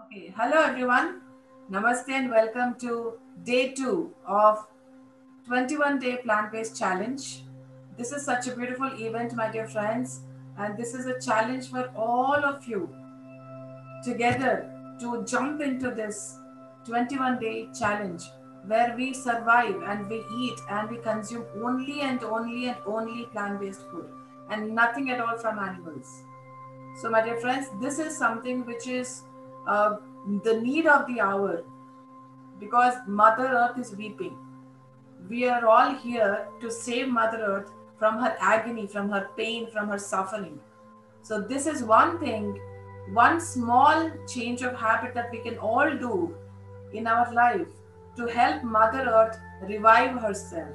Okay, hello everyone. Namaste and welcome to day 2 of 21 day plant based challenge. This is such a beautiful event, my dear friends, and this is a challenge for all of you together to jump into this 21-day challenge where we survive and we eat and we consume only plant based food and nothing at all from animals. So, my dear friends, this is something which is uh, the need of the hour because Mother Earth is weeping. We are all here to save Mother Earth from her agony, from her pain, from her suffering. So, this is one thing, one small change of habit that we can all do in our life to help Mother Earth revive herself.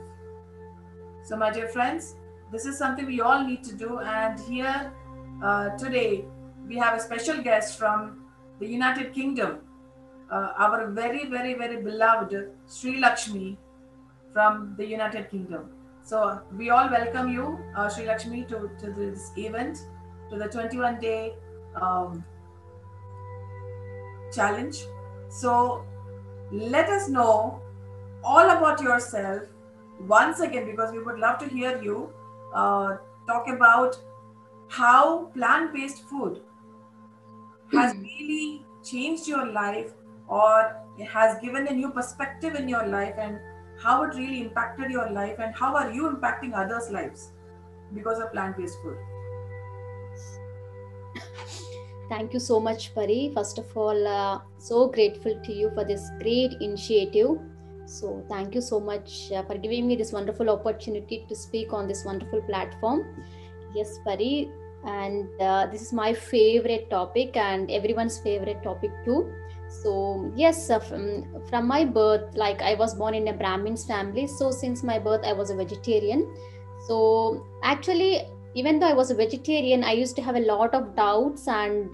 So, my dear friends, this is something we all need to do. And here today, we have a special guest from the United Kingdom, our very beloved Sri Lakshmi from the United Kingdom. So, we all welcome you, Sri Lakshmi, to this event, to the 21-day um, challenge. So, let us know all about yourself once again because we would love to hear you uh, talk about how plant based food has really changed your life or it has given a new perspective in your life and how it really impacted your life and how are you impacting others' lives because of plant based food. Thank you so much, Pari. First of all, so grateful to you for this great initiative. So, thank you so much for giving me this wonderful opportunity to speak on this wonderful platform. Yes, Pari, and this is my favorite topic and everyone's favorite topic too. So, yes, from my birth, like I was born in a Brahmin's family. So, since my birth, I was a vegetarian. So, actually, even though I was a vegetarian, I used to have a lot of doubts. And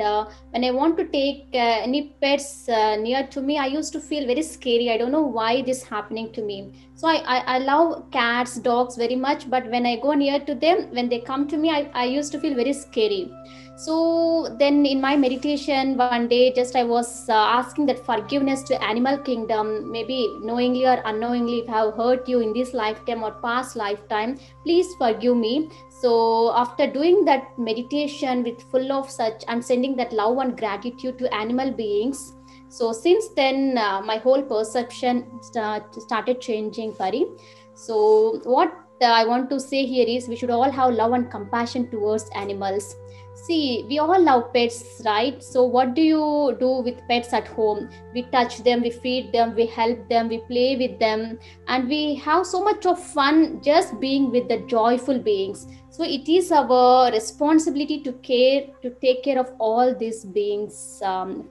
when I want to take any pets near to me, I used to feel very scary. I don't know why this happening to me. So I love cats, dogs very much. But when I go near to them, when they come to me, I used to feel very scary. So then in my meditation one day, just I was asking that forgiveness to animal kingdom, maybe knowingly or unknowingly, if I have hurt you in this lifetime or past lifetime, please forgive me. So after doing that meditation with full of such and sending that love and gratitude to animal beings, so since then my whole perception started changing, Pari. So what I want to say here is we should all have love and compassion towards animals. See, we all love pets, right? So what do you do with pets at home? We touch them, we feed them, we help them, we play with them, and we have so much of fun just being with the joyful beings. So it is our responsibility to take care of all these beings,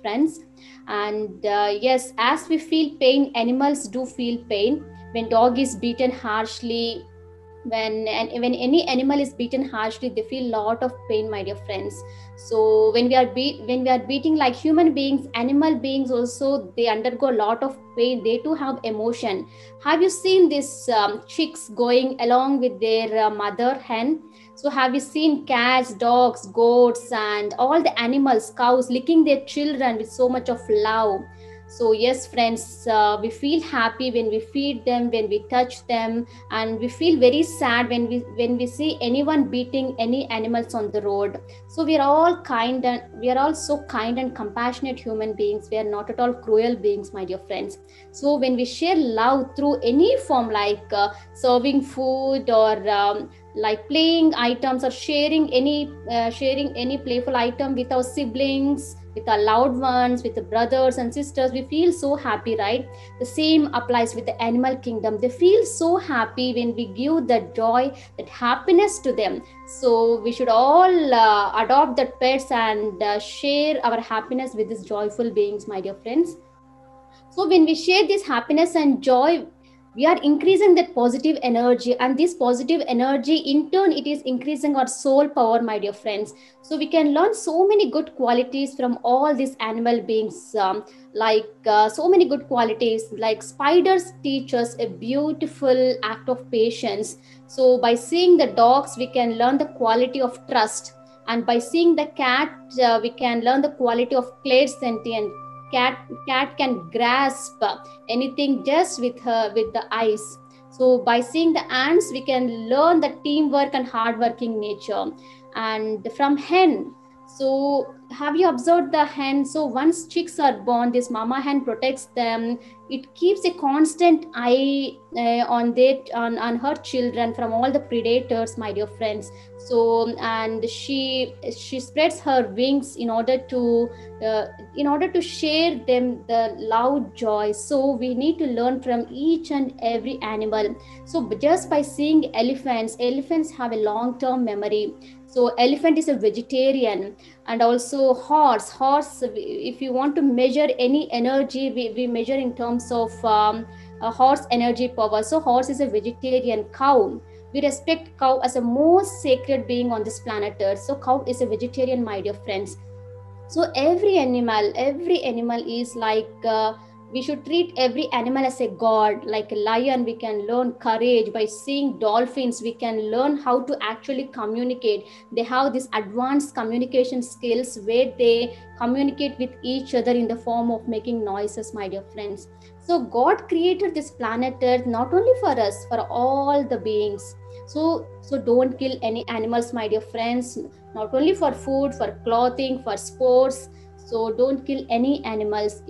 friends. And yes, as we feel pain, animals do feel pain. When dog is beaten harshly, when any animal is beaten harshly, they feel lot of pain, my dear friends. So when we are beating like human beings, animal beings also, they undergo a lot of pain. They too have emotion. Have you seen these chicks going along with their mother hen? So have you seen cats, dogs, goats, and all the animals, cows licking their children with so much of love? So yes, friends, we feel happy when we feed them, when we touch them, and we feel very sad when we see anyone beating any animals on the road. So we are all kind, and we are all so kind and compassionate human beings. We are not at all cruel beings, my dear friends. So when we share love through any form, like serving food, or like playing items, or sharing any playful item with our siblings, with our loved ones, with the brothers and sisters, we feel so happy, right? The same applies with the animal kingdom. They feel so happy when we give that joy, that happiness to them. So we should all adopt that pets and share our happiness with these joyful beings, my dear friends. So when we share this happiness and joy, we are increasing that positive energy, and this positive energy in turn, it is increasing our soul power, my dear friends. So we can learn so many good qualities from all these animal beings, like so many good qualities, like spiders teach us a beautiful act of patience. So by seeing the dogs, we can learn the quality of trust, and by seeing the cat, we can learn the quality of clairsentience. cat can grasp anything just with the eyes. So by seeing the ants, we can learn the teamwork and hardworking nature. And from hen, so have you observed the hen? So once chicks are born, this mama hen protects them. It keeps a constant eye on her children from all the predators, my dear friends. So and she spreads her wings uh, in order to share them the loud joy. So we need to learn from each and every animal. So just by seeing elephants have a long term memory. So elephant is a vegetarian. And also horse, if you want to measure any energy, we measure in terms of a horse energy power. So horse is a vegetarian. Cow, we respect cow as a most sacred being on this planet earth. So cow is a vegetarian, my dear friends. So every animal is like we should treat every animal as a god. Like a lion, we can learn courage. By seeing dolphins, we can learn how to actually communicate. They have these advanced communication skills where they communicate with each other in the form of making noises, my dear friends. So God created this planet earth not only for us, for all the beings. So don't kill any animals, my dear friends, not only for food, for clothing, for sports. So don't kill any animals.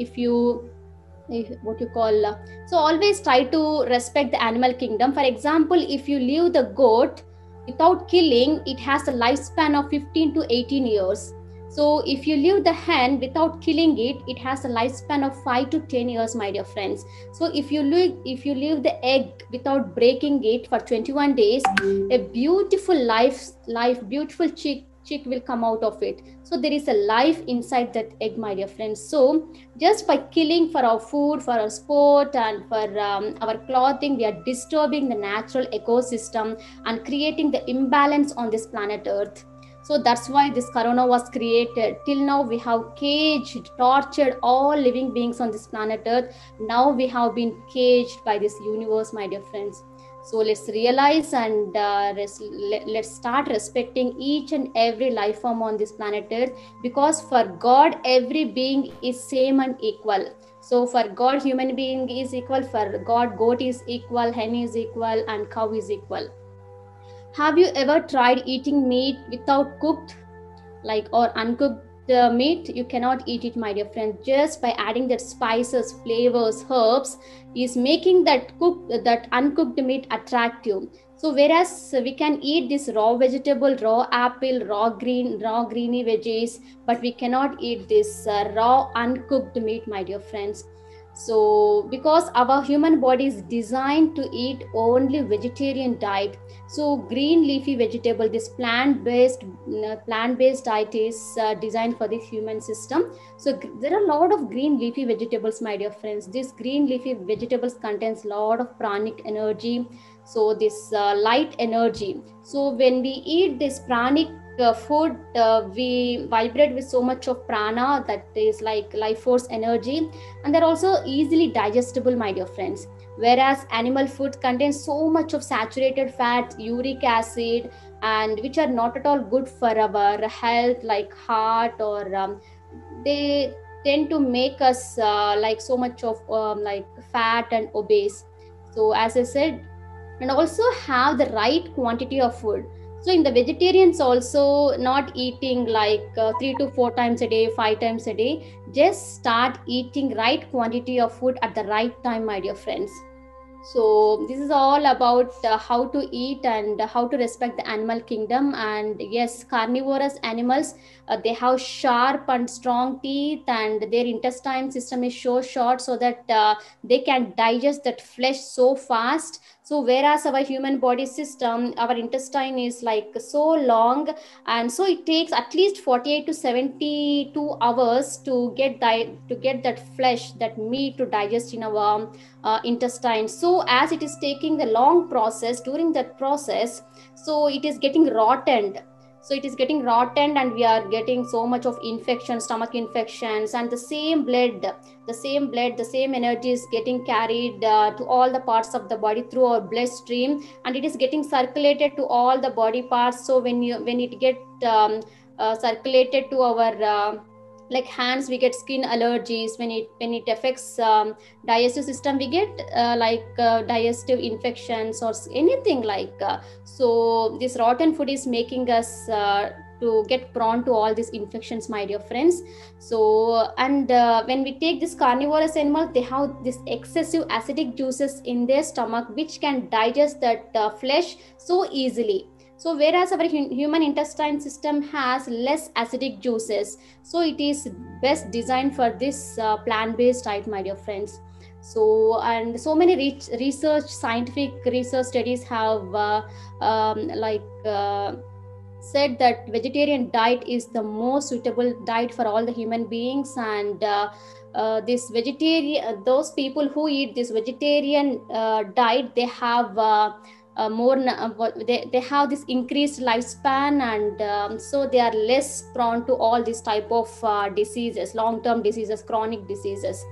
What you call So always try to respect the animal kingdom. For example, if you leave the goat without killing, it has a lifespan of 15 to 18 years. So if you leave the hen without killing it, it has a lifespan of 5 to 10 years, my dear friends. So if you leave the egg without breaking it for 21 days, a beautiful beautiful chick will come out of it. So there is a life inside that egg, my dear friends. So just by killing for our food, for our sport, and for our clothing, we are disturbing the natural ecosystem and creating the imbalance on this planet earth. So that's why this corona was created. Till now we have caged, tortured all living beings on this planet earth. Now we have been caged by this universe, my dear friends. So let's realize and let's start respecting each and every life form on this planet earth, because for God every being is same and equal. So for God human being is equal, for God goat is equal, hen is equal, and cow is equal. Have you ever tried eating meat without cooked, like, or uncooked meat? You cannot eat it, my dear friend. Just by adding that spices, flavors, herbs is making that uncooked meat attractive. So whereas we can eat this raw vegetable, raw apple, raw greeny veggies, but we cannot eat this raw uncooked meat, my dear friends. So because our human body is designed to eat only vegetarian diet, so green leafy vegetable, this plant based diet is designed for the human system. So there are a lot of green leafy vegetables, my dear friends. This green leafy vegetables contains a lot of pranic energy. So this light energy. So when we eat this pranic food, we vibrate with so much of prana, that is like life force energy, and they're also easily digestible, my dear friends. Whereas animal food contains so much of saturated fat, uric acid, and which are not at all good for our health, like heart, or they tend to make us like so much of like fat and obese. So as I said, and also have the right quantity of food. So in the vegetarians also, not eating like 3 to 4 times a day, 5 times a day. Just start eating right quantity of food at the right time, my dear friends. So this is all about how to eat and how to respect the animal kingdom. And yes, carnivorous animals, they have sharp and strong teeth, and their intestine system is so short, so that they can digest that flesh so fast. So whereas our human body system, our intestine is like so long, and so it takes at least 48 to 72 hours to get that flesh, that meat to digest in our intestine. So as it is taking the long process, during that process, so it is getting rotten. So it is getting rotten, and we are getting so much of infection, stomach infections, and the same energy is getting carried to all the parts of the body through our bloodstream, and it is getting circulated to all the body parts. So when it get circulated to our like hands, we get skin allergies. When it affects digestive system, we get digestive infections or anything like so this rotten food is making us to get prone to all these infections, my dear friends. So and when we take this carnivorous animal, they have this excessive acidic juices in their stomach which can digest that flesh so easily. So whereas our human intestine system has less acidic juices, so it is best designed for this plant-based diet, my dear friends. So and so many scientific research studies have said that vegetarian diet is the most suitable diet for all the human beings. And this vegetarian those people who eat this vegetarian diet, they have they have this increased lifespan, and so they are less prone to all these type of diseases, long term diseases, chronic diseases.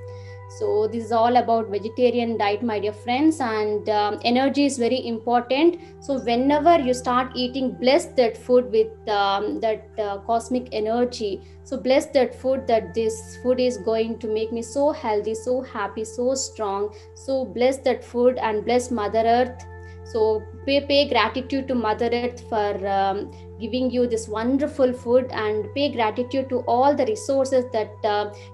So this is all about vegetarian diet, my dear friends. And energy is very important. So whenever you start eating, bless that food with that cosmic energy. So bless that food, that this food is going to make me so healthy, so happy, so strong. So bless that food and bless Mother Earth. So pay gratitude to Mother Earth for giving you this wonderful food, and pay gratitude to all the resources that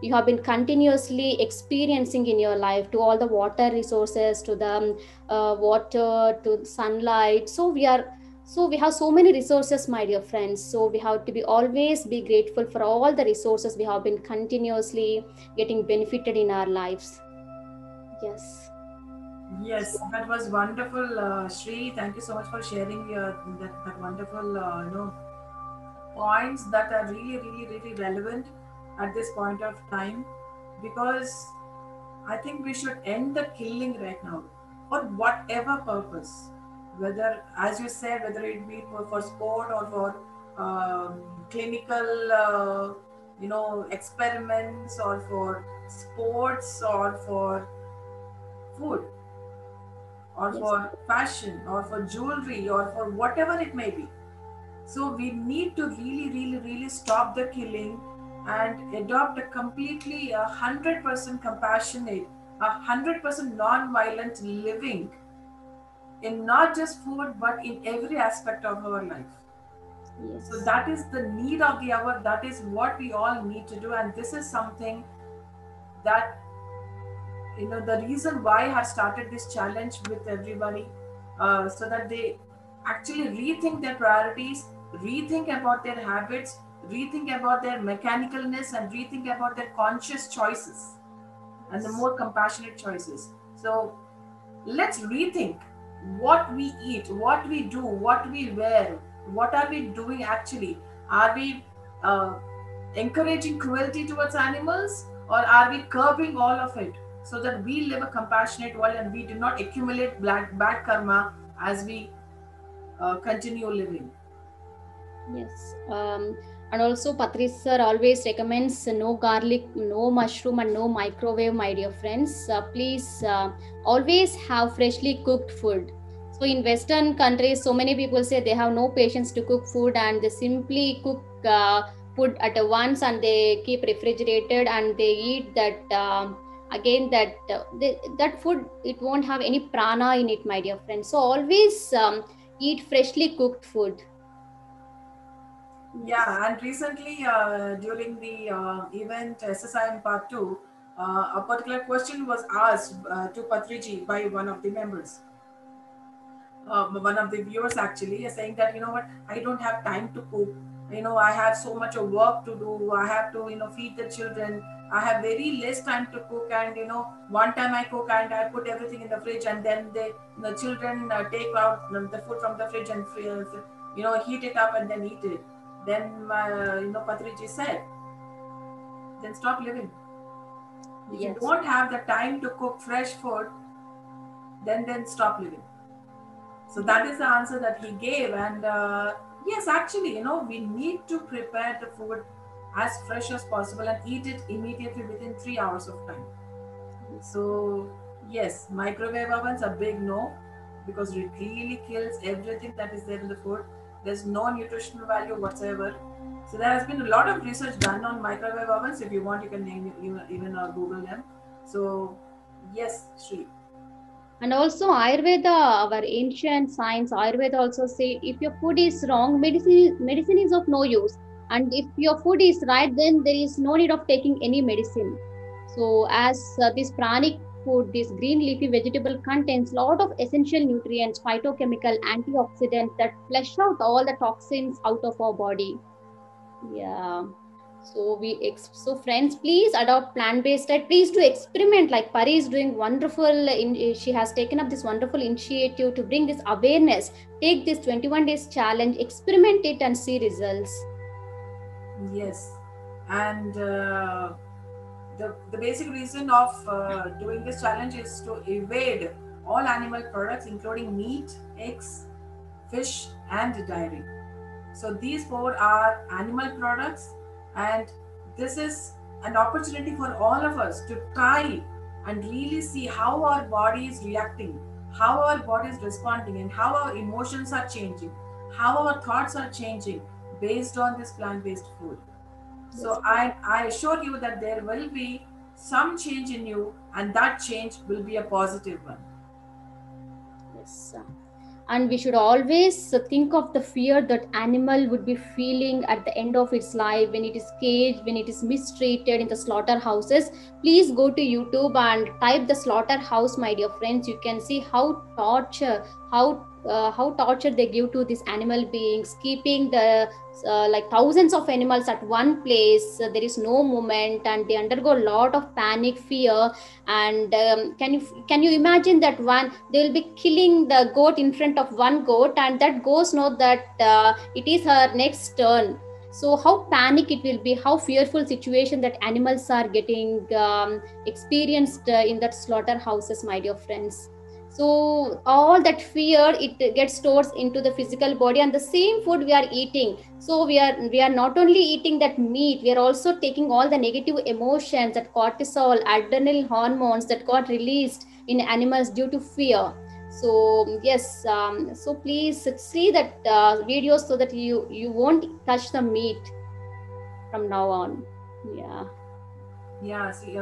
you have been continuously experiencing in your life, to all the water resources, to the water, to sunlight. So we have so many resources, my dear friends. So we have to be always be grateful for all the resources we have been continuously getting benefited in our lives. Yes. Yes, that was wonderful, Shri. Thank you so much for sharing that wonderful, points that are really, really, really relevant at this point of time, because I think we should end the killing right now for whatever purpose, whether, as you said, whether it be for sport or for clinical, experiments, or for sports, or for food, or Yes. for fashion, or for jewelry, or for whatever it may be. So we need to really, really, really stop the killing and adopt a completely 100% compassionate, 100% non-violent living in not just food but in every aspect of our life. So Yes. that is the need of the hour. That is what we all need to do, and this is something that, the reason why I have started this challenge with everybody, so that they actually rethink their priorities, rethink about their habits, rethink about their mechanicalness, and rethink about their conscious choices and the Yes. more compassionate choices. So let's rethink what we eat, what we do, what we wear, what are we doing actually. Are we uh, encouraging cruelty towards animals, or are we curbing all of it so that we live a compassionate world and we do not accumulate bad karma as we continue living? Yes. And also Patris sir always recommends no garlic, no mushroom, and no microwave, my dear friends. Please always have freshly cooked food. So in Western countries, so many people say they have no patience to cook food, and they simply cook food at a once, and they keep refrigerated, and they eat that again that that food, it won't have any prana in it, my dear friends. So always eat freshly cooked food. Yes. Yeah, and recently during the event SSIM Part 2, a particular question was asked to Patriji by one of the members. One of the viewers actually is saying that, what, I don't have time to cook. I have so much of work to do. I have to, feed the children. I have very less time to cook, and one time I cook and I put everything in the fridge, and then the children take out the food from the fridge and heat it up and then eat it. Then Patriji said, then stop living. If you Yes. don't have the time to cook fresh food, then stop living. So that is the answer that he gave. And yes, actually, we need to prepare the food as fresh as possible and eat it immediately within 3 hours of time. Yes. So yes, microwave ovens are big no, because it really kills everything that is there in the food. There's no nutritional value whatsoever. So there has been a lot of research done on microwave ovens. If you want, you can name it, even Google them. So yes, Sri. And also Ayurveda, our ancient science, Ayurveda also say if your food is wrong, medicine is of no use. And if your food is right, then there is no need of taking any medicine. So as this pranic food, this green leafy vegetable contains lot of essential nutrients, phytochemical, antioxidants that flush out all the toxins out of our body. Yeah. So so friends, please adopt plant-based diet. Please do experiment. Like Pari is doing wonderful. She has taken up this wonderful initiative to bring this awareness. Take this 21 days challenge, experiment it, and see results. Yes, and the basic reason of doing this challenge is to evade all animal products, including meat, eggs, fish, and dairy. So these four are animal products, and this is an opportunity for all of us to try and really see how our body is reacting, how our body is responding, and how our emotions are changing, how our thoughts are changing based on this plant-based food. Yes. So I assure you that there will be some change in you, and that change will be a positive one. Yes. And we should always think of the fear that animal would be feeling at the end of its life when it is caged, when it is mistreated in the slaughterhouses. Please go to YouTube and type the slaughterhouse, my dear friends. You can see how torture they give to these animal beings, keeping the like thousands of animals at one place. There is no movement, and they undergo a lot of panic, fear. And can you imagine that one they will be killing the goat in front of one goat, and that goat know that it is her next turn. So how panic it will be, how fearful situation that animals are getting experienced in that slaughterhouses, my dear friends. So all that fear it gets stored into the physical body, and the same food we are eating. So we are not only eating that meat, we are also taking all the negative emotions, that cortisol, adrenal hormones that got released in animals due to fear. So yes, so please see that videos so that you won't touch the meat from now on. Yeah. Yeah, see,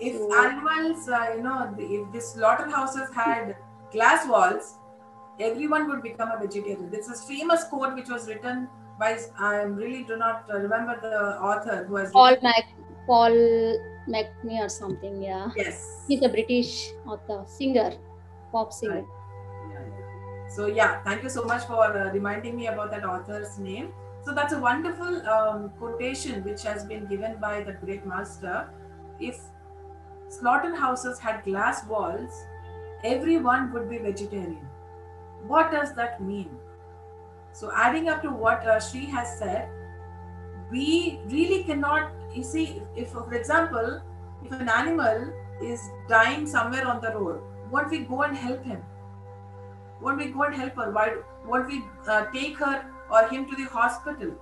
if So animals, if the slaughterhouses had glass walls, everyone would become a vegetarian. This is famous quote which was written by, I really do not remember the author who has Paul written. Mac Paul McNee or something. Yeah, Yes, he's a British author, singer, pop singer. right. Yeah, yeah. So yeah, thank you so much for reminding me about that author's name. So that's a wonderful quotation which has been given by the great master. If slaughterhouses had glass walls, everyone would be vegetarian. What does that mean? So, adding up to what Sri has said, we really cannot. You see, if for example, if an animal is dying somewhere on the road, won't we go and help him? Won't we go and help her? Why won't we take her or him to the hospital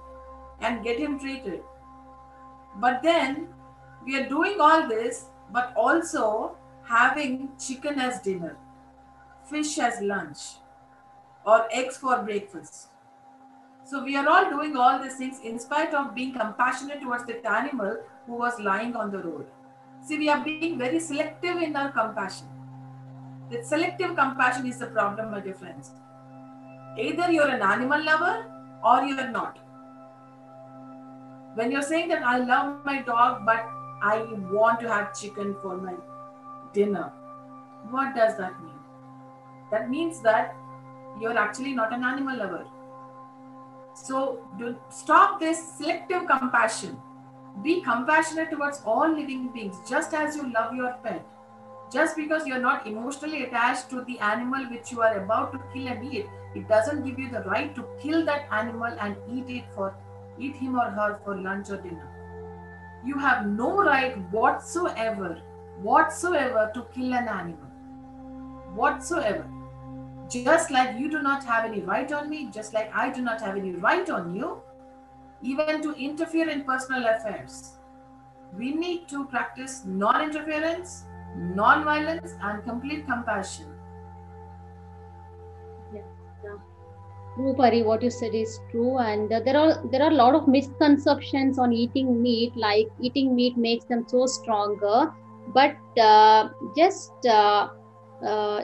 and get him treated? But then we are doing all this, but also having chicken as dinner, fish as lunch, or eggs for breakfast. So we are all doing all these things in spite of being compassionate towards that animal who was lying on the road. See, we are being very selective in our compassion. That selective compassion is the problem, my dear friends. Either you're an animal lover or you're not. When you're saying that I love my dog but I want to have chicken for my dinner, what does that mean? That means that you're actually not an animal lover. So stop this selective compassion. Be compassionate towards all living beings, just as you love your pet. Just because you're not emotionally attached to the animal which you are about to kill and eat, it doesn't give you the right to kill that animal and eat him or her for lunch or dinner. You have no right whatsoever to kill an animal. Whatsoever. Just like you do not have any right on me, just like I do not have any right on you, even to interfere in personal affairs. We need to practice non interference, non violence, and complete compassion. Yeah. Yeah. True, Pari, what you said is true, and there are a lot of misconceptions on eating meat. Like eating meat makes them so stronger, but just uh,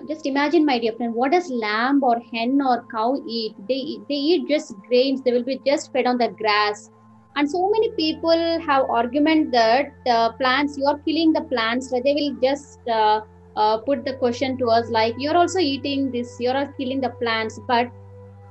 just imagine, my dear friend, what does lamb or hen or cow eat? They eat just grains. They will be just fed on the grass. And so many people have argument that plants, you are killing the plants. So they will just put the question to us like, you're also eating this, you're killing the plants. But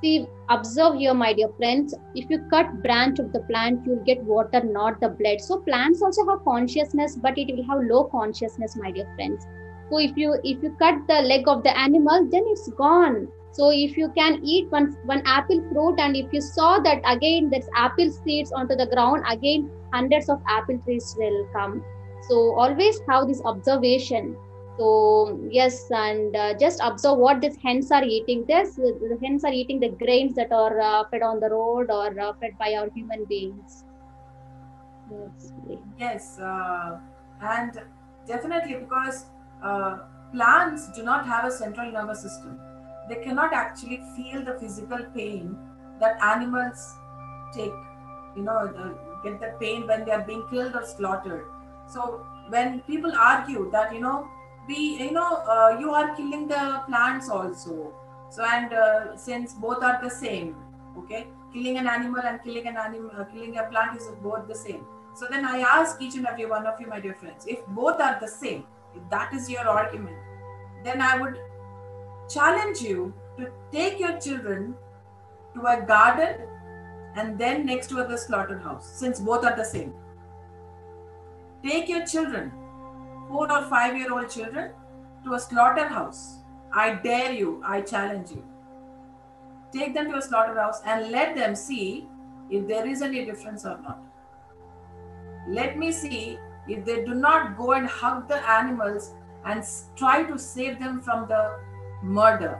see, observe here, my dear friends. If you cut branch of the plant, you'll get water, not the blood. So plants also have consciousness, but it will have low consciousness, my dear friends. So if you cut the leg of the animal, then it's gone. So if you can eat one apple fruit, and if you saw that again there's apple seeds onto the ground, again hundreds of apple trees will come. So always have this observation. So yes, and just observe what these hens are eating. The hens are eating the grains that are fed on the road or fed by our human beings. Yes. Yes, and definitely because uh, plants do not have a central nervous system. They cannot actually feel the physical pain that animals take, get the pain when they are being killed or slaughtered. So when people argue that, you are killing the plants also. So, and since both are the same, okay, killing an animal and killing a plant is both the same. So then I ask each and every one of you, my dear friends, if both are the same, if that is your argument, then I would challenge you to take your children to a garden and then next to the slaughterhouse, since both are the same. Take your children, 4 or 5 year old children, to a slaughterhouse. I dare you, I challenge you. Take them to a slaughterhouse and let them see if there is any difference or not. Let me see if they do not go and hug the animals and try to save them from the murder.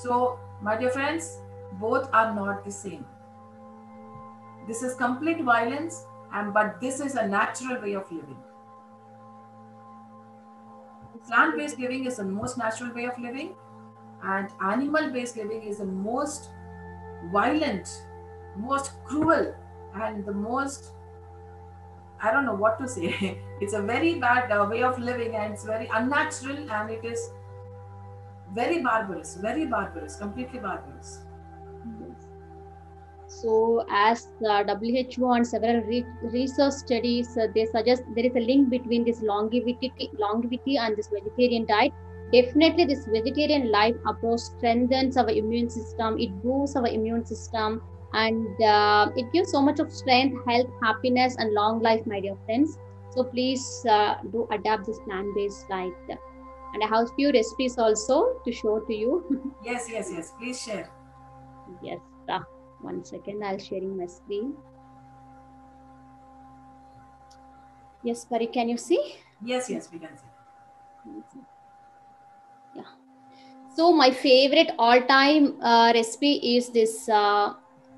So, my dear friends, both are not the same. This is complete violence, but this is a natural way of living. Plant-based living is the most natural way of living, and animal-based living is the most violent, most cruel, and the most, I don't know what to say. It's a very bad way of living, and it's very unnatural, and it is very barbarous, completely barbarous. Yes. So, as WHO and several research studies, they suggest there is a link between this longevity and this vegetarian diet. Definitely, this vegetarian life approach strengthens our immune system. It boosts our immune system, and it gives so much of strength, health, happiness, and long life, my dear friends. So please do adapt this plant-based diet. And I have a few recipes also to show to you. Yes. Please share. Yes. 1 second, I'll sharing my screen. Yes, Pari, can you see? Yes, we can see. Yeah. So my favorite all-time recipe is this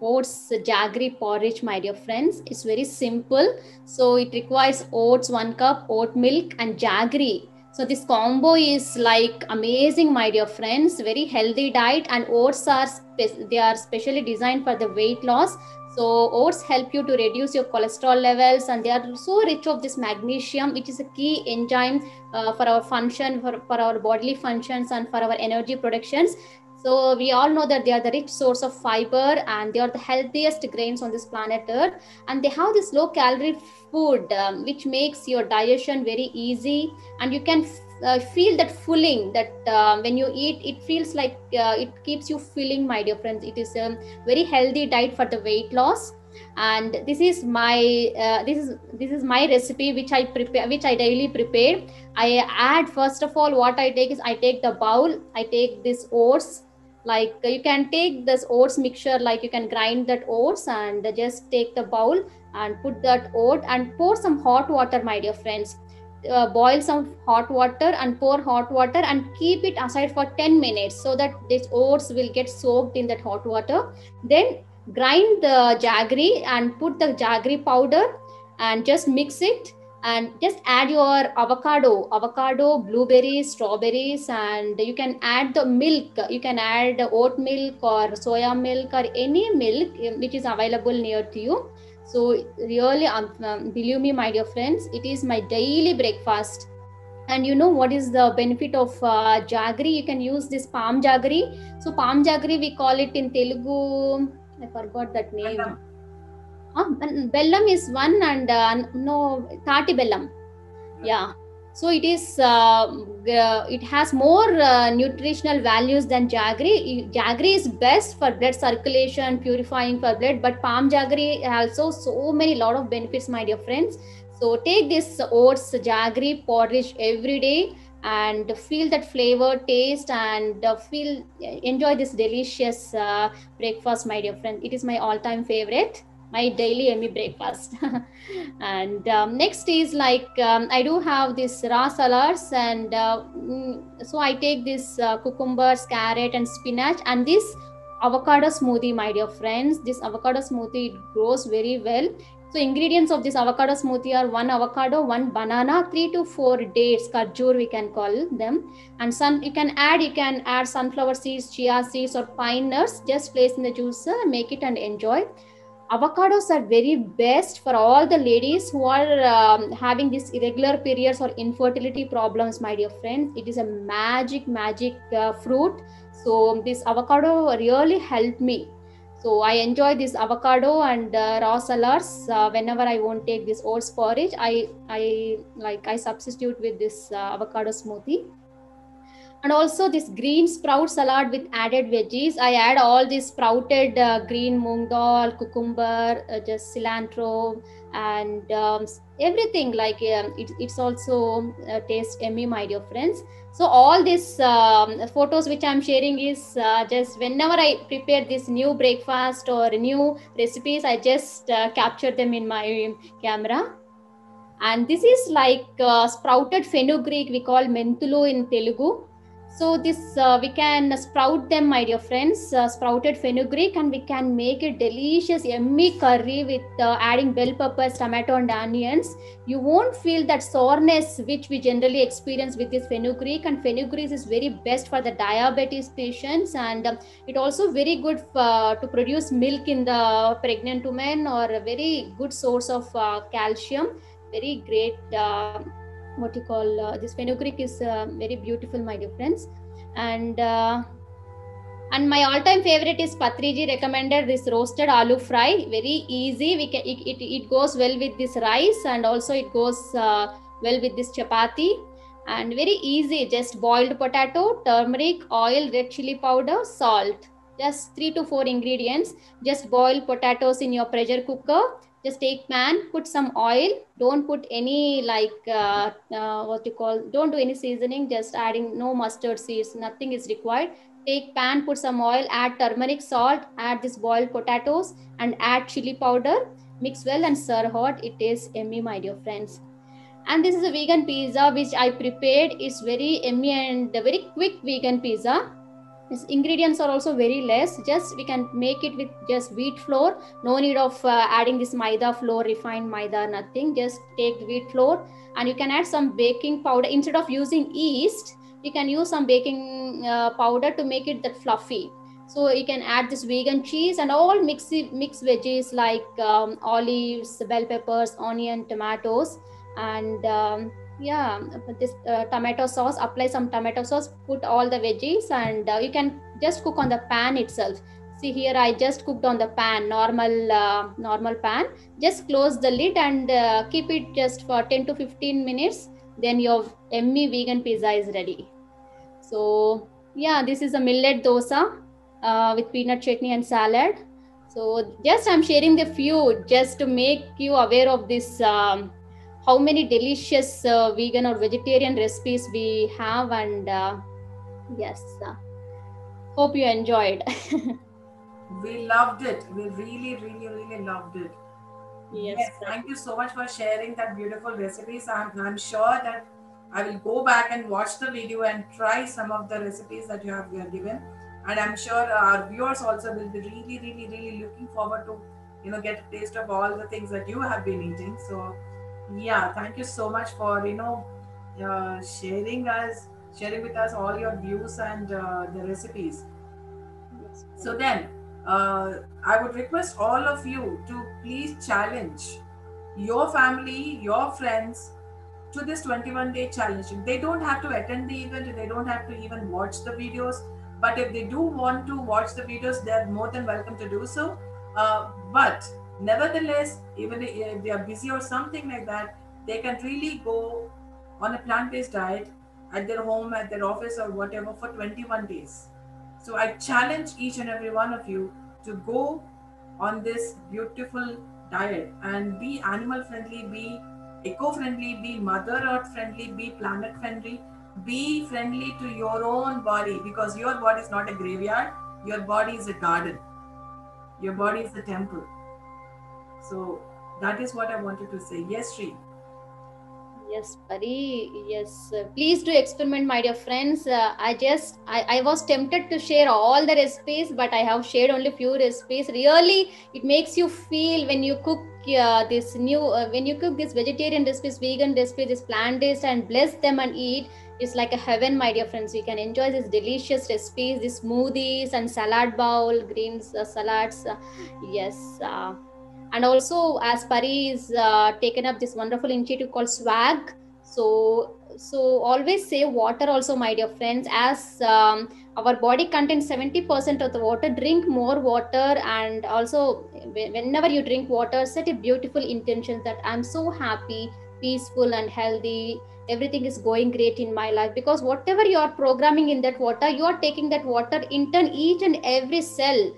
oats jaggery porridge, my dear friends. It's very simple. So it requires oats 1 cup, oat milk, and jaggery. So this combo is like amazing, my dear friends. Very healthy diet, and oats are they are specially designed for the weight loss. So oats help you to reduce your cholesterol levels, and they are so rich of this magnesium, which is a key enzyme for our function, for our bodily functions, and for our energy productions. So we all know that they are the rich source of fiber, and they are the healthiest grains on this planet Earth, and they have this low calorie food, which makes your digestion very easy, and you can feel that filling that when you eat, it feels like it keeps you filling, my dear friends. It is a very healthy diet for the weight loss. And this is my recipe, which I prepare, which I daily prepare. I add, first of all, what I take is, I take the bowl, I take this oats. Like you can take this oats mixture, like you can grind that oats and just take the bowl and put that oat and pour some hot water, my dear friends. Boil some hot water and pour hot water and keep it aside for 10 minutes, so that this oats will get soaked in that hot water. Then grind the jaggery and put the jaggery powder and just mix it, and just add your avocado, blueberries, strawberries, and you can add the milk. You can add oat milk or soya milk or any milk which is available near to you. So really, believe me, my dear friends, it is my daily breakfast. And you know what is the benefit of jaggery? You can use this palm jaggery. So palm jaggery, we call it in Telugu, I forgot that name. Bellam. And bellam is one, and no, tati bellam. Yeah. So it is it has more nutritional values than jaggery. Jaggery is best for blood circulation, purifying for blood, but palm jaggery also so many lot of benefits, my dear friends. So take this oats jaggery porridge every day and feel that flavor, taste, and enjoy this delicious breakfast, my dear friend. It is my all-time favorite, my daily yummy breakfast. And next is like I do have this raw salads, and so I take this cucumbers, carrot, and spinach, and this avocado smoothie, my dear friends. This avocado smoothie, it grows very well. So ingredients of this avocado smoothie are one avocado, one banana, 3 to 4 dates, kajur we can call them, and you can add sunflower seeds, chia seeds, or pine nuts. Just place in the juicer, make it and enjoy. Avocados are very best for all the ladies who are having these irregular periods or infertility problems, my dear friends. It is a magic fruit. So this avocado really helped me. So I enjoy this avocado and raw salads. Whenever I won't take this oats porridge, I substitute with this avocado smoothie. And also this green sprout salad with added veggies. I add all this sprouted green moong dal, cucumber, just cilantro, and everything. Like it's also tastes yummy, my dear friends. So all these photos which I'm sharing is just whenever I prepare this new breakfast or new recipes, I just capture them in my camera. And this is like sprouted fenugreek, we call mentulu in Telugu. So this we can sprout them, my dear friends, sprouted fenugreek, and we can make a delicious yummy curry with adding bell peppers, tomato, and onions. You won't feel that soreness which we generally experience with this fenugreek. And fenugreek is very best for the diabetes patients, and it also very good to produce milk in the pregnant women, or a very good source of calcium. Very great what you call this fenugreek is very beautiful, my dear friends. And my all-time favorite is Patriji recommended this roasted aloo fry. Very easy. It goes well with this rice, and also it goes well with this chapati. And very easy. Just boiled potato, turmeric, oil, red chili powder, salt. Just 3 to 4 ingredients. Just boil potatoes in your pressure cooker. Just take pan, put some oil. Don't put any like what you call, don't do any seasoning, just adding no mustard seeds, nothing is required. Take pan, put some oil, add turmeric, salt, add this boiled potatoes, and add chili powder. Mix well and serve hot. It tastes yummy, my dear friends. And this is a vegan pizza which I prepared. It's very yummy and a very quick vegan pizza. Its ingredients are also very less. Just we can make it with just wheat flour. No need of adding this maida flour, refined maida, nothing. Just take wheat flour, and you can add some baking powder. Instead of using yeast, you can use some baking powder to make it that fluffy. So you can add this vegan cheese and all mixed veggies like olives, bell peppers, onion, tomatoes, and yeah, put this tomato sauce. Apply some tomato sauce, put all the veggies, and you can just cook on the pan itself. See here, I just cooked on the pan, normal pan. Just close the lid and keep it just for 10 to 15 minutes. Then your yummy vegan pizza is ready. So yeah, this is a millet dosa with peanut chutney and salad. So just I'm sharing the few just to make you aware of this how many delicious vegan or vegetarian recipes we have. And yes, hope you enjoyed. We loved it. We really loved it. Yes, Thank you so much for sharing that beautiful recipes. I'm sure that I will go back and watch the video and try some of the recipes that you have given. And I'm sure our viewers also will be really looking forward to, get a taste of all the things that you have been eating. So Yeah, thank you so much for sharing with us all your views and the recipes. Yes, So Pari. then, I would request all of you to please challenge your family, your friends to this 21-day challenge. They don't have to attend the event, they don't have to even watch the videos. But if they do want to watch the videos, they're more than welcome to do so. But nevertheless, even if they are busy or something like that, they can really go on a plant based diet at their home, at their office, or whatever for 21 days. So I challenge each and every one of you to go on this beautiful diet and be animal friendly, be eco friendly, be mother earth friendly, be planet friendly, be friendly to your own body, because your body is not a graveyard, your body is a garden, your body is a temple. So that is what I wanted to say. Yes, Sri. Yes, Pari. Yes, please do experiment, my dear friends. I was tempted to share all the recipes, but I have shared only few recipes. Really, it makes you feel when you cook when you cook this vegetarian recipes, vegan recipes, this plant-based, and bless them and eat. It's like a heaven, my dear friends. You can enjoy these delicious recipes, these smoothies and salad bowl, greens, salads. Yes. And also, as Pari is taken up this wonderful initiative called Swag, so always save water also, my dear friends, as our body contains 70% of the water. Drink more water, and also whenever you drink water, set a beautiful intention that I'm so happy, peaceful and healthy, everything is going great in my life, because whatever you are programming in that water, you are taking that water in turn, each and every cell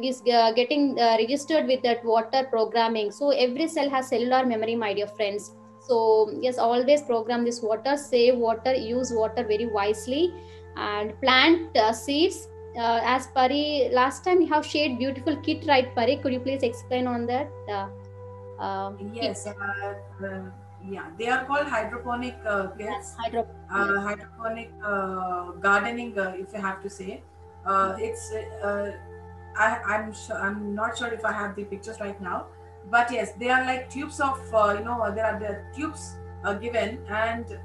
is getting registered with that water programming. So every cell has cellular memory, my dear friends. So yes, always program this water, save water, use water very wisely, and plant seeds. As Pari last time you have shared beautiful kit, right, Pari? Could you please explain on that kit? Yes, yeah, they are called hydroponic Yes, kits, hydro. Yes. hydroponic gardening, if you have to say. It's I'm not sure if I have the pictures right now, but yes, they are like tubes of there are the tubes given, and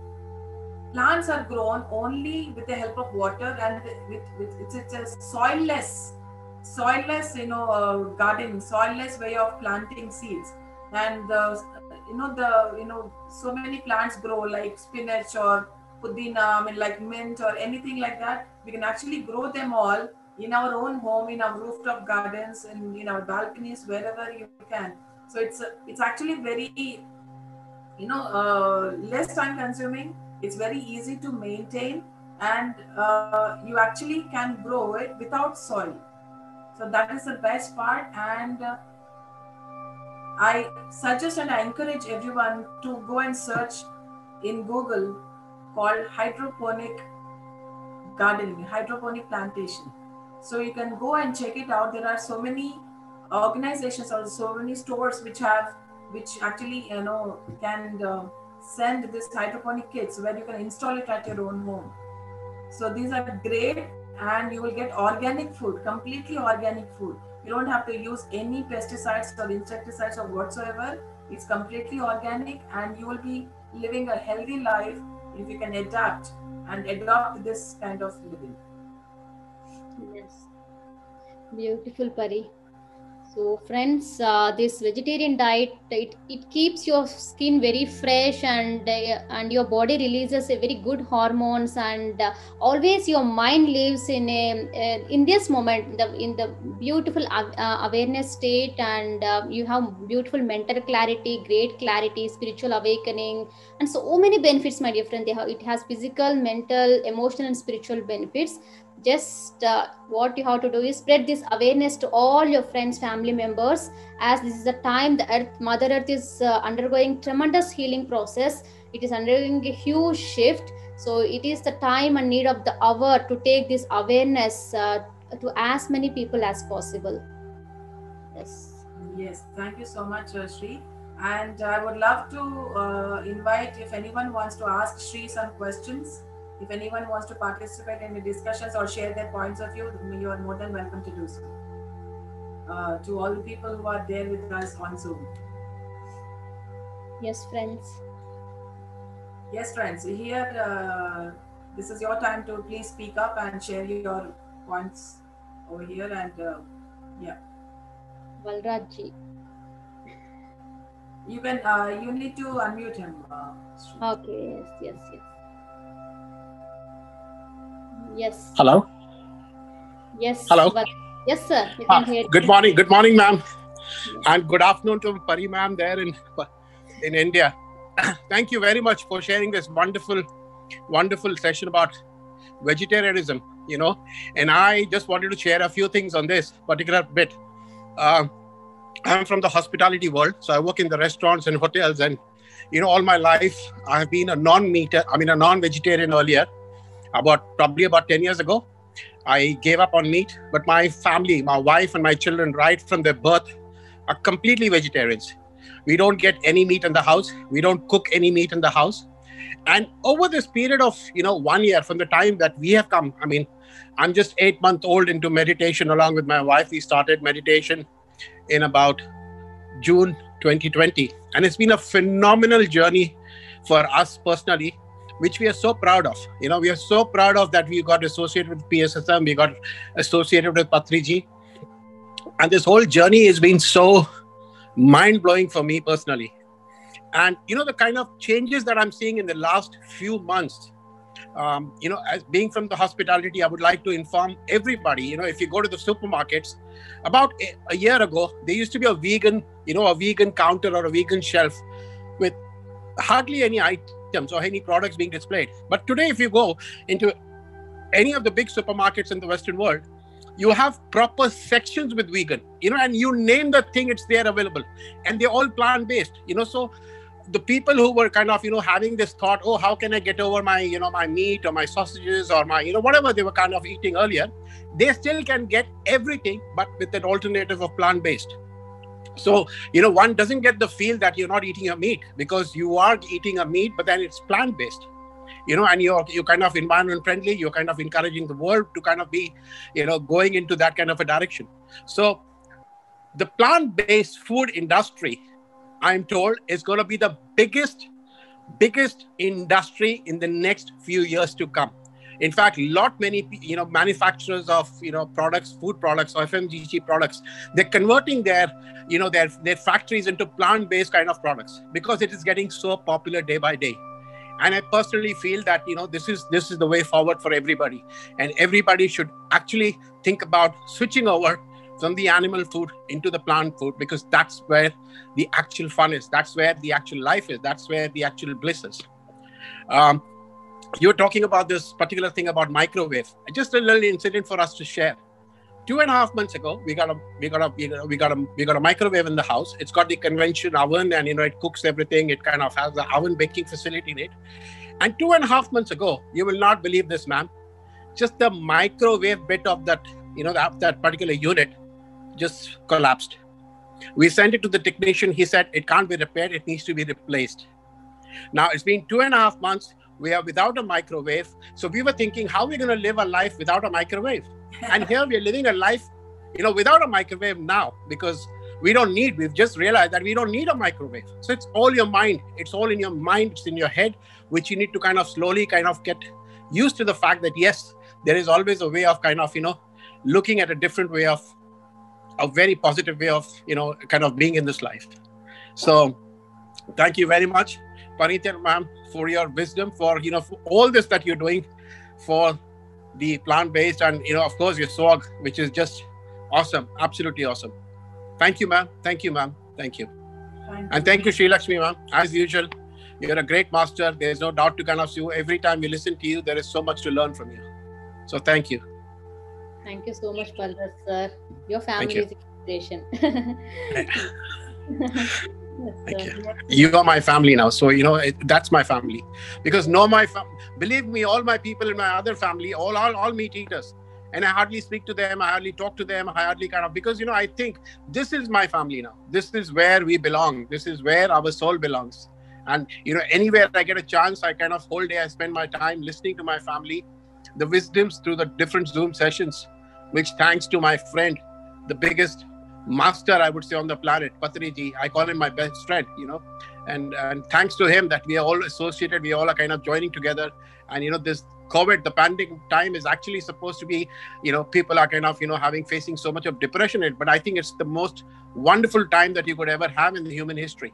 plants are grown only with the help of water, and with it's a soilless gardening, soilless way of planting seeds. And so many plants grow like spinach or pudina, I mean like mint or anything like that. We can actually grow them all in our own home, in our rooftop gardens, and in our balconies, wherever you can. So it's actually very less time consuming, it's very easy to maintain, and you actually can grow it without soil. So that is the best part. And I suggest and I encourage everyone to go and search in Google called hydroponic gardening, hydroponic plantation. So you can go and check it out. There are so many organizations or so many stores which actually can send this hydroponic kits where you can install it at your own home. So these are great, and you will get organic food, completely organic food. You don't have to use any pesticides or insecticides or whatsoever. It's completely organic, and you will be living a healthy life if you can adapt and adopt this kind of living. Yes, beautiful, Pari. So, friends, this vegetarian diet, it keeps your skin very fresh, and your body releases a very good hormones, and always your mind lives in this moment, in the beautiful awareness state, and you have beautiful mental clarity, great clarity, spiritual awakening, and so many benefits, my dear friend. It has physical, mental, emotional, and spiritual benefits. Just what you have to do is spread this awareness to all your friends, family members, as this is the time the mother earth is undergoing tremendous healing process. It is undergoing a huge shift. So it is the time and need of the hour to take this awareness to as many people as possible. Yes. Yes, thank you so much, Shri. And I would love to invite if anyone wants to ask Shri some questions, if anyone wants to participate in the discussions or share their points of view, you are more than welcome to do so. To all the people who are there with us on Zoom. Yes, friends. Yes, friends. Here, this is your time to please speak up and share your points over here. And yeah, Balrajji. you can. You need to unmute him. Sri. Okay, yes, yes, yes. Yes, Hello. yes, Hello. yes, sir. You can hear Good me. morning. Good morning, ma'am. Yes. And good afternoon to Pari ma'am there in India. Thank you very much for sharing this wonderful session about vegetarianism, And I just wanted to share a few things on this particular bit. Um, I'm from the hospitality world, so I work in the restaurants and hotels, and all my life I have been a non-vegetarian earlier. Probably about 10 years ago, I gave up on meat, but my family, my wife and my children, right from their birth, are completely vegetarians. We don't get any meat in the house. We don't cook any meat in the house. And over this period of 1 year from the time that we have come, I'm just 8 months old into meditation along with my wife. We started meditation in about June 2020, and it's been a phenomenal journey for us personally, which we are so proud of. We are so proud of that we got associated with PSSM, we got associated with Patriji. And this whole journey has been so mind-blowing for me personally. And, the kind of changes that I'm seeing in the last few months, as being from the hospitality, I would like to inform everybody, if you go to the supermarkets, about a year ago, there used to be a vegan counter or a vegan shelf with hardly any items or any products being displayed. But today, if you go into any of the big supermarkets in the Western world, you have proper sections with vegan, and you name the thing, it's there available. And they're all plant-based, so the people who were kind of, having this thought, oh, how can I get over my, my meat or my sausages or my, whatever they were kind of eating earlier, they still can get everything, but with an alternative of plant-based. So, one doesn't get the feel that you're not eating a meat, because you are eating a meat, but then it's plant-based, and you're kind of environment friendly. You're kind of encouraging the world to kind of be, going into that kind of a direction. So the plant-based food industry, I'm told, is going to be the biggest industry in the next few years to come. In fact, many manufacturers of products, food products, or FMCG products, they're converting their factories into plant-based kind of products, because it is getting so popular day by day. And I personally feel that this is the way forward for everybody, and everybody should actually think about switching over from the animal food into the plant food, because that's where the actual fun is. That's where the actual life is. That's where the actual bliss is. You're talking about this particular thing about microwave. Just a little incident for us to share. 2.5 months ago, we got a microwave in the house. It's got the convention oven, and it cooks everything. It kind of has the oven baking facility in it. And 2.5 months ago, you will not believe this, ma'am, just the microwave bit of that, that particular unit just collapsed. We sent it to the technician. He said it can't be repaired. It needs to be replaced. Now it's been 2.5 months. We are without a microwave. So we were thinking, how are we going to live a life without a microwave? And here we are living a life, without a microwave now, because we've just realized that we don't need a microwave. So it's all your mind. It's all in your mind. It's in your head, which you need to kind of slowly kind of get used to the fact that, yes, there is always a way of kind of, looking at a different way of, a very positive way of, kind of being in this life. So thank you very much, Panitya ma'am, for your wisdom, for, for all this that you're doing for the plant-based, and, of course, your SWAG, which is just awesome. Absolutely awesome. Thank you, ma'am. Thank you, ma'am. Thank you. And thank you, Sri Lakshmi, ma'am. As usual, you're a great master. There's no doubt to kind of see you. Every time we listen to you, there is so much to learn from you. So thank you. Thank you so much, Balraj sir. Your family is inspiration. Thank you. You are my family now. So, that's my family. Because believe me, all my people in my other family, all meat eaters. And I hardly speak to them. I hardly talk to them. I hardly kind of, because, I think this is my family now. This is where we belong. This is where our soul belongs. And, anywhere I get a chance, I kind of whole day I spend my time listening to my family, the wisdoms through the different Zoom sessions, which thanks to my friend, the biggest master, I would say, on the planet, Patriji. I call him my best friend, and thanks to him that we are all associated, we all are kind of joining together. And this COVID, the pandemic time is actually supposed to be, people are kind of facing so much of depression in it, but I think it's the most wonderful time that you could ever have in the human history.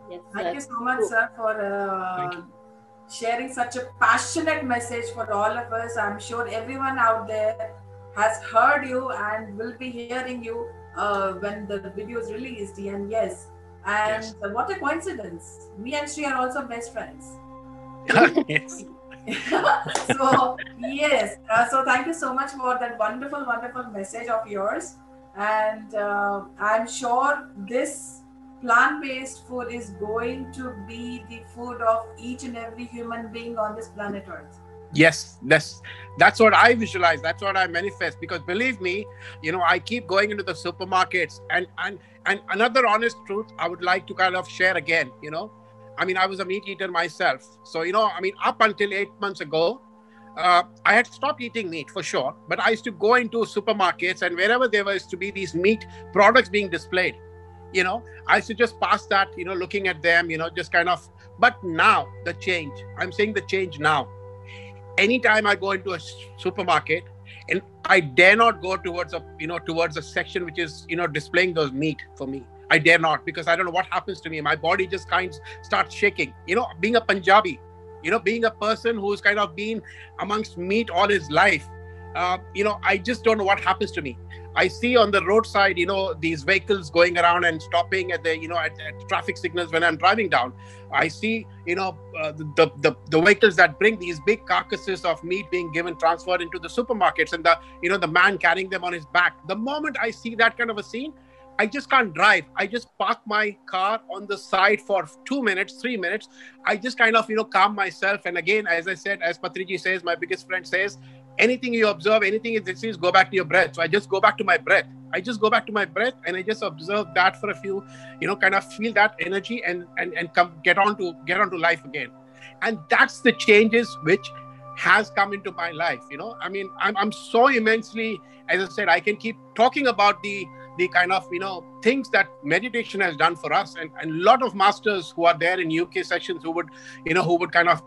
Yes. Thank you so much, sir, for sharing such a passionate message for all of us. I'm sure everyone out there has heard you and will be hearing you when the video is released. And yes. What a coincidence. Me and Sri are also best friends. Yes. So yes, so thank you so much for that wonderful message of yours. And I'm sure this plant-based food is going to be the food of each and every human being on this planet Earth. Yes, that's what I visualize. That's what I manifest. Because believe me, I keep going into the supermarkets, and another honest truth I would like to kind of share again. I was a meat eater myself. So, up until 8 months ago, I had stopped eating meat for sure. But I used to go into supermarkets, and wherever there was to be these meat products being displayed, I used to just pass that, looking at them, just kind of. But now the change, I'm saying the change now. Anytime I go into a supermarket, and I dare not go towards a section which is, displaying those meat for me. I dare not, because I don't know what happens to me. My body just kind of starts shaking. Being a Punjabi, being a person who's kind of been amongst meat all his life, I just don't know what happens to me. I see on the roadside, these vehicles going around and stopping at the, at traffic signals when I'm driving down. I see, the vehicles that bring these big carcasses of meat being transferred into the supermarkets, and the man carrying them on his back. The moment I see that kind of a scene, I just can't drive. I just park my car on the side for 2 minutes, 3 minutes. I just kind of, calm myself. And again, as I said, as Patriji says, my biggest friend says, anything you observe, anything you see, go back to your breath. So I just go back to my breath. And I just observe that for a few, kind of feel that energy and get on to life again. And that's the changes which has come into my life. I'm so immensely, as I said, I can keep talking about the kind of, things that meditation has done for us, and a lot of masters who are there in UK sessions who would kind of,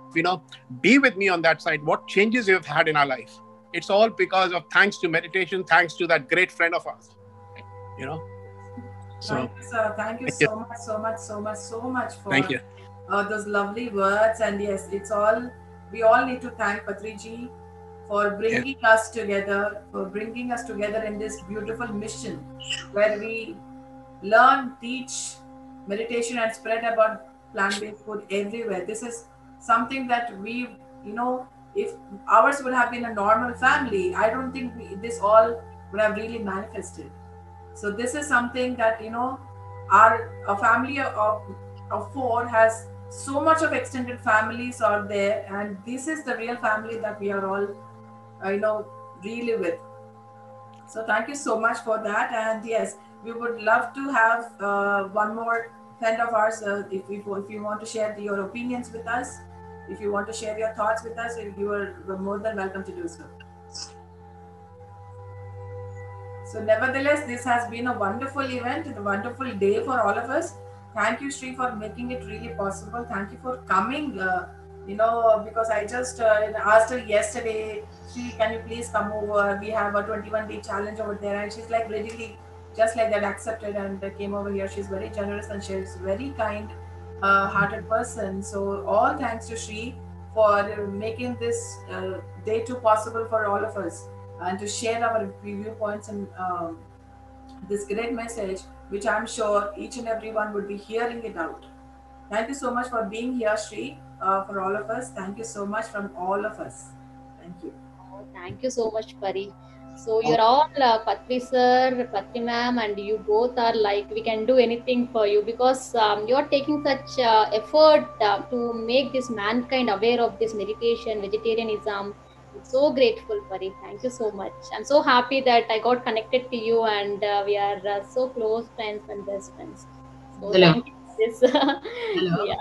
be with me on that side, what changes we've had in our life. It's all because of thanks to meditation, thanks to that great friend of ours, So, thank you, sir. Thank you so much for thank you. Those lovely words. And yes, we all need to thank Patriji for bringing us together, in this beautiful mission where we learn, teach meditation and spread about plant-based food everywhere. This is something that we, if ours would have been a normal family, I don't think this all would have really manifested. So this is something that, a family of 4 has so much of extended families out there, and this is the real family that we are all really with. So thank you so much for that. And yes, we would love to have one more friend of ours. If you want to share your opinions with us, if you want to share your thoughts with us, you are more than welcome to do so. So nevertheless, this has been a wonderful event and a wonderful day for all of us. Thank you, Sri, for making it really possible. Thank you for coming. Because I just asked her yesterday, Sri, can you please come over? We have a 21-day challenge over there. And she's like readily, just like that, accepted and came over here. She's very generous and she's very kind-hearted person. So all thanks to Sri for making this day 2 possible for all of us, and to share our viewpoints and this great message, which I'm sure each and everyone would be hearing it out. Thank you so much for being here, Sri. For all of us, thank you so much from all of us. Thank you. Thank you so much, Pari. So you're all Patri sir, Patri ma'am, and you both are like, we can do anything for you, because you're taking such effort to make this mankind aware of this meditation, vegetarianism. I'm so grateful, Pari. Thank you so much. I'm so happy that I got connected to you, and we are so close friends and best friends. So hello. Thank you for this. Hello. Yeah.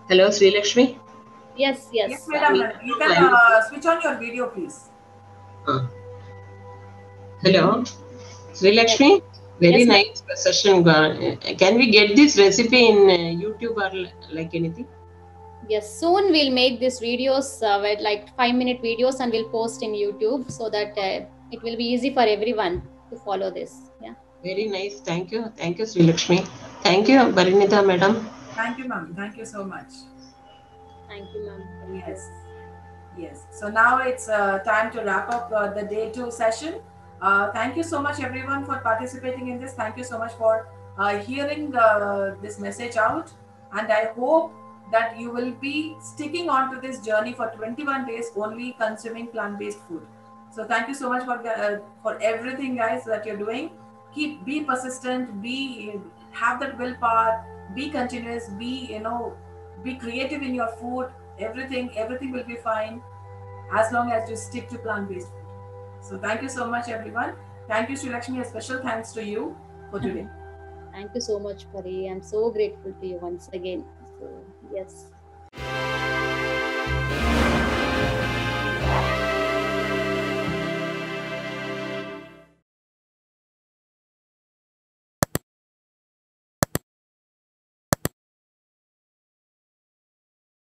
Hello, Sri Lakshmi. Yes. Yes, madam. You can switch on your video, please. Hello, Sri Lakshmi. Very Yes, ma'am. nice session. Can we get this recipe in YouTube or like anything? Yes, soon we'll make these videos with like 5-minute videos and we'll post in YouTube so that it will be easy for everyone to follow this. Yeah. Very nice. Thank you. Thank you, Sri Lakshmi. Thank you, Barinita madam. Thank you, ma'am. Thank you so much. Thank you, ma'am. Thank you. Yes. Yes. So now it's time to wrap up the day 2 session. Thank you so much, everyone, for participating in this. Thank you so much for hearing this message out. And I hope that you will be sticking on to this journey for 21 days only consuming plant-based food. So thank you so much for everything, guys, that you're doing. Be persistent, have that willpower, be continuous, be creative in your food. Everything will be fine as long as you stick to plant-based food. So thank you so much, everyone. Thank you, Sri Lakshmi. A special thanks to you for today. Thank you so much, Pari. I'm so grateful to you once again. So, yes.